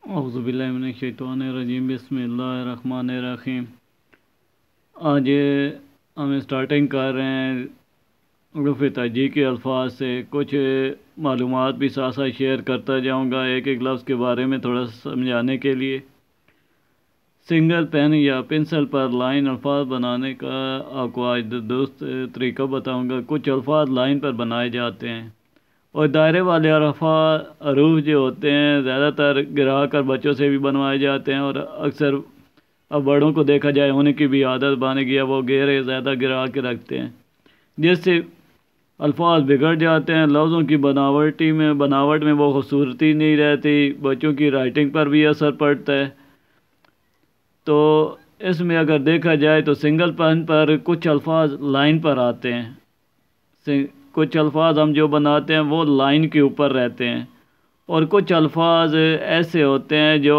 اعوذ باللہ من الشیطان الرجیم، بسم اللہ الرحمن الرحیم۔ آج ہم اسٹارٹنگ کر رہے ہیں حروف تہجی کے الفاظ سے۔ کچھ معلومات بھی ساتھ ساتھ شیئر کرتا جاؤں گا ایک ایک لفظ کے بارے میں تھوڑا سمجھانے کے لیے۔ سنگل پین یا پنسل پر لائن الفاظ بنانے کا آپ کو آج درست طریقہ بتاؤں گا۔ کچھ الفاظ لائن پر بنائے جاتے ہیں اور دائرے والے حروف جو ہوتے ہیں زیادہ تر گرا کر بچوں سے بھی بنوائے جاتے ہیں، اور اکثر اب بڑوں کو دیکھا جائے انہیں کی بھی عادت بن گئی ہے، وہ گہرے زیادہ گرا کے رکھتے ہیں جس سے الفاظ بگڑ جاتے ہیں۔ لفظوں کی بناوٹ میں وہ خوبصورتی نہیں رہتی، بچوں کی رائٹنگ پر بھی اثر پڑتا ہے۔ تو اس میں اگر دیکھا جائے تو سنگل پین پر کچھ الفاظ لائن پر آتے ہیں، کچھ الفاظ ہم جو بناتے ہیں وہ لائن کے اوپر رہتے ہیں، اور کچھ الفاظ ایسے ہوتے ہیں جو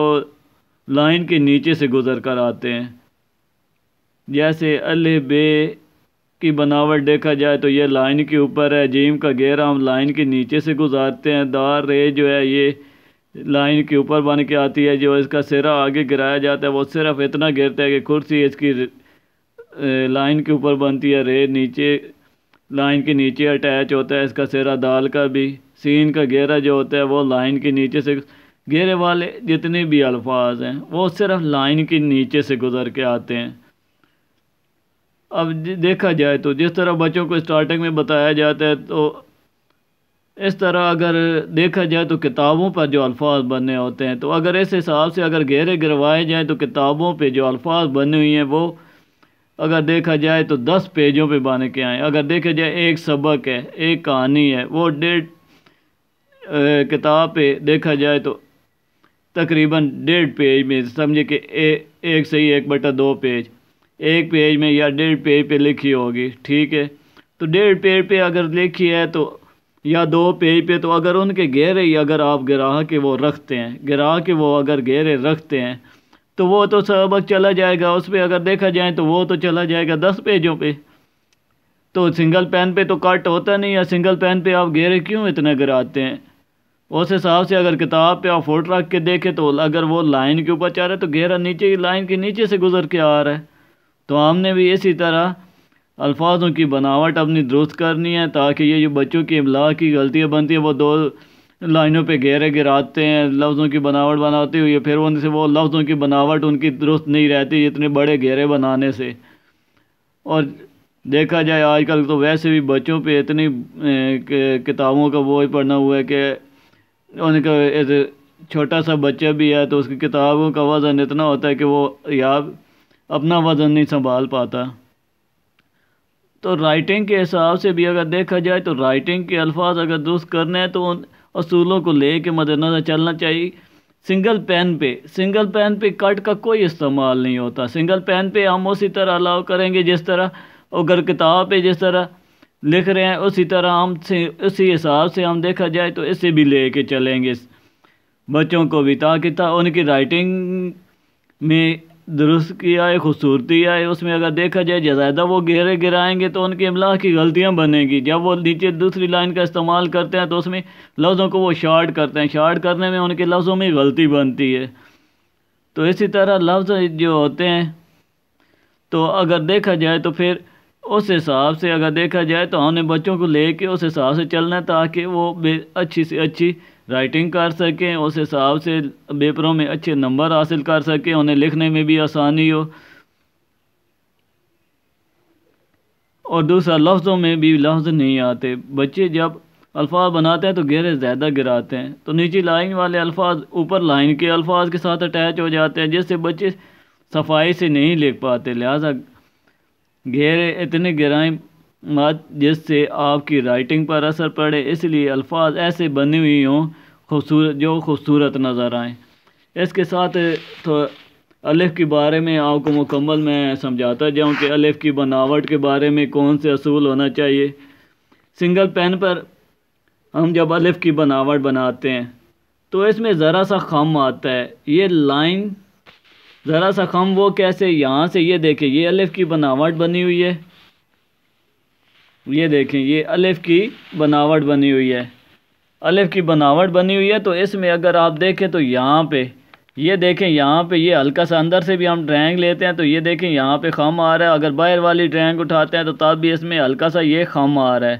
لائن کے نیچے سے گزر کر آتے ہیں۔ جیسے الف بے کی بناوٹ دیکھا جائے تو یہ لائن کے اوپر ہے، جیم کا گھیرا ہم لائن کے نیچے سے گزارتے ہیں، دار رے جو ہے یہ لائن کے اوپر بن کے آتی ہے، جو اس کا سرا آگے گرایا جاتا ہے وہ صرف اتنا گرتا ہے کہ کرسی اس کی لائن کے اوپر بنتی ہے، رے نیچے لائن کے نیچے اٹیچ ہوتا ہے، اس کا سرا دال کا بھی۔ سین کا گھیرا جو ہوتا ہے وہ لائن کے نیچے سے، گھیرے والے جتنے بھی الفاظ ہیں وہ صرف لائن کے نیچے سے گزر کے آتے ہیں۔ اب دیکھا جائے تو جس طرح بچوں کو اسٹارٹنگ میں بتایا جاتا ہے تو اس طرح اگر دیکھا جائے تو کتابوں پر جو الفاظ بننے ہوتے ہیں، تو اگر اس حساب سے اگر گھیرے گروائے جائیں تو کتابوں پہ جو الفاظ بنے ہوئی ہیں وہ اگر دیکھا جائے تو 10 پیجوں پہ بن کے آئیں۔ اگر دیکھا جائے ایک سبق ہے، ایک کہانی ہے، وہ 1.5 کتاب پہ دیکھا جائے تو تقریباً 1.5 پیج میں سمجھے کہ 1/2 پیج، ایک پیج میں یا 1.5 پیج پہ لکھی ہوگی، ٹھیک ہے۔ تو 1.5 پیج پہ اگر لکھی ہے تو یا 2 پیج پہ، تو اگر ان کے گہرے ہی اگر آپ گرا کے وہ رکھتے ہیں، گرا کے وہ اگر گہرے رکھتے ہیں تو وہ تو سبق چلا جائے گا، اس پہ اگر دیکھا جائے تو وہ تو چلا جائے گا 10 پیجوں پہ۔ تو سنگل پین پہ تو کٹ ہوتا نہیں ہے، سنگل پین پہ آپ گہرے کیوں اتنے گراتے ہیں؟ اس حساب سے اگر کتاب پہ آپ فوٹ رکھ کے دیکھیں تو اگر وہ لائن کے اوپر چاہ رہا ہے تو گہرا نیچے کی لائن کے نیچے سے گزر کے آ رہا ہے۔ تو ہم نے بھی اسی طرح الفاظوں کی بناوٹ اپنی درست کرنی ہے، تاکہ یہ جو بچوں کی املا کی غلطیاں بنتی ہیں وہ 2 لائنوں پہ گہرے گراتے ہیں لفظوں کی بناوٹ بناتے ہوئے، پھر ان سے وہ لفظوں کی بناوٹ ان کی درست نہیں رہتی اتنے بڑے گہرے بنانے سے۔ اور دیکھا جائے آج کل تو ویسے بھی بچوں پہ اتنی کتابوں کا بوجھ پڑنا ہوا ہے کہ ان کا چھوٹا سا بچہ بھی ہے تو اس کی کتابوں کا وزن اتنا ہوتا ہے کہ وہ یا اپنا وزن نہیں سنبھال پاتا۔ تو رائٹنگ کے حساب سے بھی اگر دیکھا جائے تو رائٹنگ کے الفاظ اگر درست کرنے ہیں تو ان اصولوں کو لے کے مد نظر چلنا چاہیے۔ سنگل پین پہ کٹ کا کوئی استعمال نہیں ہوتا۔ سنگل پین پہ ہم اسی طرح الاؤ کریں گے جس طرح اگر کتاب پہ جس طرح لکھ رہے ہیں اسی طرح اسی حساب سے ہم دیکھا جائے تو اسے بھی لے کے چلیں گے بچوں کو بھی، تاکہ ان کی رائٹنگ میں درست کی آئے، خوبصورتی آئے۔ اس میں اگر دیکھا جائے زیادہ وہ گہرے گرائیں گے تو ان کی املا کی غلطیاں بنیں گی۔ جب وہ نیچے دوسری لائن کا استعمال کرتے ہیں تو اس میں لفظوں کو وہ شارٹ کرتے ہیں، شارٹ کرنے میں ان کے لفظوں میں غلطی بنتی ہے۔ تو اسی طرح لفظ جو ہوتے ہیں تو اگر دیکھا جائے تو پھر اس حساب سے اگر دیکھا جائے تو ہم نے بچوں کو لے کے اس حساب سے چلنا ہے، تاکہ وہ اچھی سے اچھی رائٹنگ کر سکیں، اس حساب سے پیپروں میں اچھے نمبر حاصل کر سکیں، انہیں لکھنے میں بھی آسانی ہو۔ اور دوسرا لفظوں میں بھی لفظ نہیں آتے، بچے جب الفاظ بناتے ہیں تو گہرے زیادہ گراتے ہیں، تو نیچی لائن والے الفاظ اوپر لائن کے الفاظ کے ساتھ اٹیچ ہو جاتے ہیں جس سے بچے صفائی سے نہیں لکھ پاتے۔ لہٰذا گہرے اتنے گرائیں مت جس سے آپ کی رائٹنگ پر اثر پڑے، اس لیے الفاظ ایسے بنی ہوئی ہوں جو خوبصورت نظر آئیں۔ اس کے ساتھ تو الف کے بارے میں آپ کو مکمل میں سمجھاتا جاؤں کہ الف کی بناوٹ کے بارے میں کون سے اصول ہونا چاہیے۔ سنگل پین پر ہم جب الف کی بناوٹ بناتے ہیں تو اس میں ذرا سا خم آتا ہے، یہ لائن ذرا سا خم وہ کیسے، یہاں سے یہ دیکھیں یہ الف کی بناوٹ بنی ہوئی ہے، یہ دیکھیں یہ الف کی بناوٹ بنی ہوئی ہے، الف کی بناوٹ بنی ہوئی ہے۔ تو اس میں اگر آپ دیکھیں تو یہاں پہ یہ دیکھیں یہاں پہ یہ ہلکا سا اندر سے بھی ہم ڈرینگ لیتے ہیں تو یہ دیکھیں یہاں پہ خم آ رہا ہے، اگر باہر والی ڈرینگ اٹھاتے ہیں تو تب بھی اس میں ہلکا سا یہ خم آ رہا ہے۔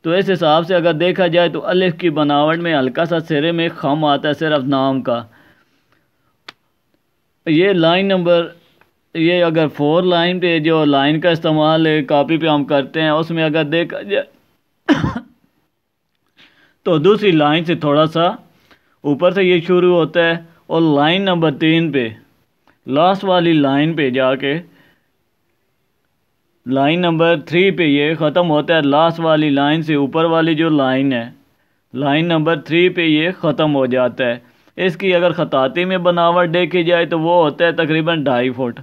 تو اس حساب سے اگر دیکھا جائے تو الف کی بناوٹ میں ہلکا سا سرے میں خم آتا ہے صرف نام کا۔ یہ لائن نمبر، یہ اگر 4 لائن پہ جو لائن کا استعمال کاپی پہ ہم کرتے ہیں اس میں اگر دیکھا جائے تو دوسری لائن سے تھوڑا سا اوپر سے یہ شروع ہوتا ہے اور لائن نمبر 3 پہ لاسٹ والی لائن پہ جا کے لائن نمبر 3 پہ یہ ختم ہوتا ہے۔ لاسٹ والی لائن سے اوپر والی جو لائن ہے لائن نمبر 3 پہ یہ ختم ہو جاتا ہے۔ اس کی اگر خطاطی میں بناوٹ دیکھی جائے تو وہ ہوتا ہے تقریباً 2.5 فٹ،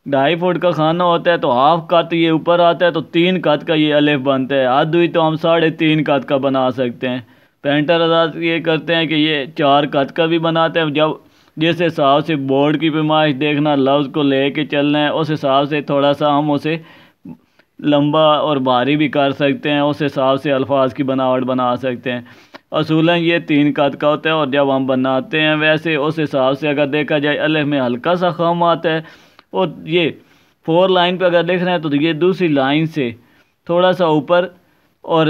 2.5 فٹ کا خانہ ہوتا ہے تو ہاف کت یہ اوپر آتا ہے تو 3 کت کا یہ الف بنتا ہے، آدھ ہوئی تو ہم 3.5 کت کا بنا سکتے ہیں۔ پینٹر حضرات یہ کرتے ہیں کہ یہ 4 کت کا بھی بناتے ہیں، جب جس حساب سے بورڈ کی پیمائش دیکھنا لفظ کو لے کے چلنا ہے اس حساب سے تھوڑا سا ہم اسے لمبا اور بھاری بھی کر سکتے ہیں، اس حساب سے الفاظ کی بناوٹ بنا سکتے ہیں۔ اصولاً یہ 3 قد کا ہوتا ہے اور جب ہم بناتے ہیں ویسے اس حساب سے اگر دیکھا جائے الف میں ہلکا سا خم آتا ہے، اور یہ 4 لائن پہ اگر دیکھ رہے ہیں تو یہ دوسری لائن سے تھوڑا سا اوپر، اور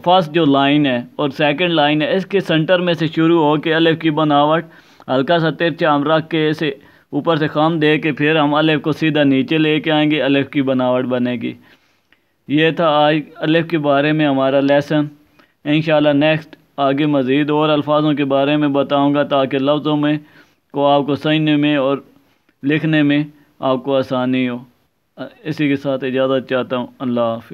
فرسٹ جو لائن ہے اور سیکنڈ لائن ہے اس کے سنٹر میں سے شروع ہو کے الف کی بناوٹ ہلکا سا ترچا ہم رکھ کے اسے اوپر سے خم دے کے پھر ہم الف کو سیدھا نیچے لے کے آئیں گے، الف کی بناوٹ بنے گی۔ یہ تھا آج الف کے بارے میں ہمارا لیسن۔ انشاءاللہ نیکسٹ آگے مزید اور الفاظوں کے بارے میں بتاؤں گا تاکہ لفظوں میں کو آپ کو سمجھنے میں اور لکھنے میں آپ کو آسانی ہو۔ اسی کے ساتھ اجازت چاہتا ہوں، اللہ حافظ۔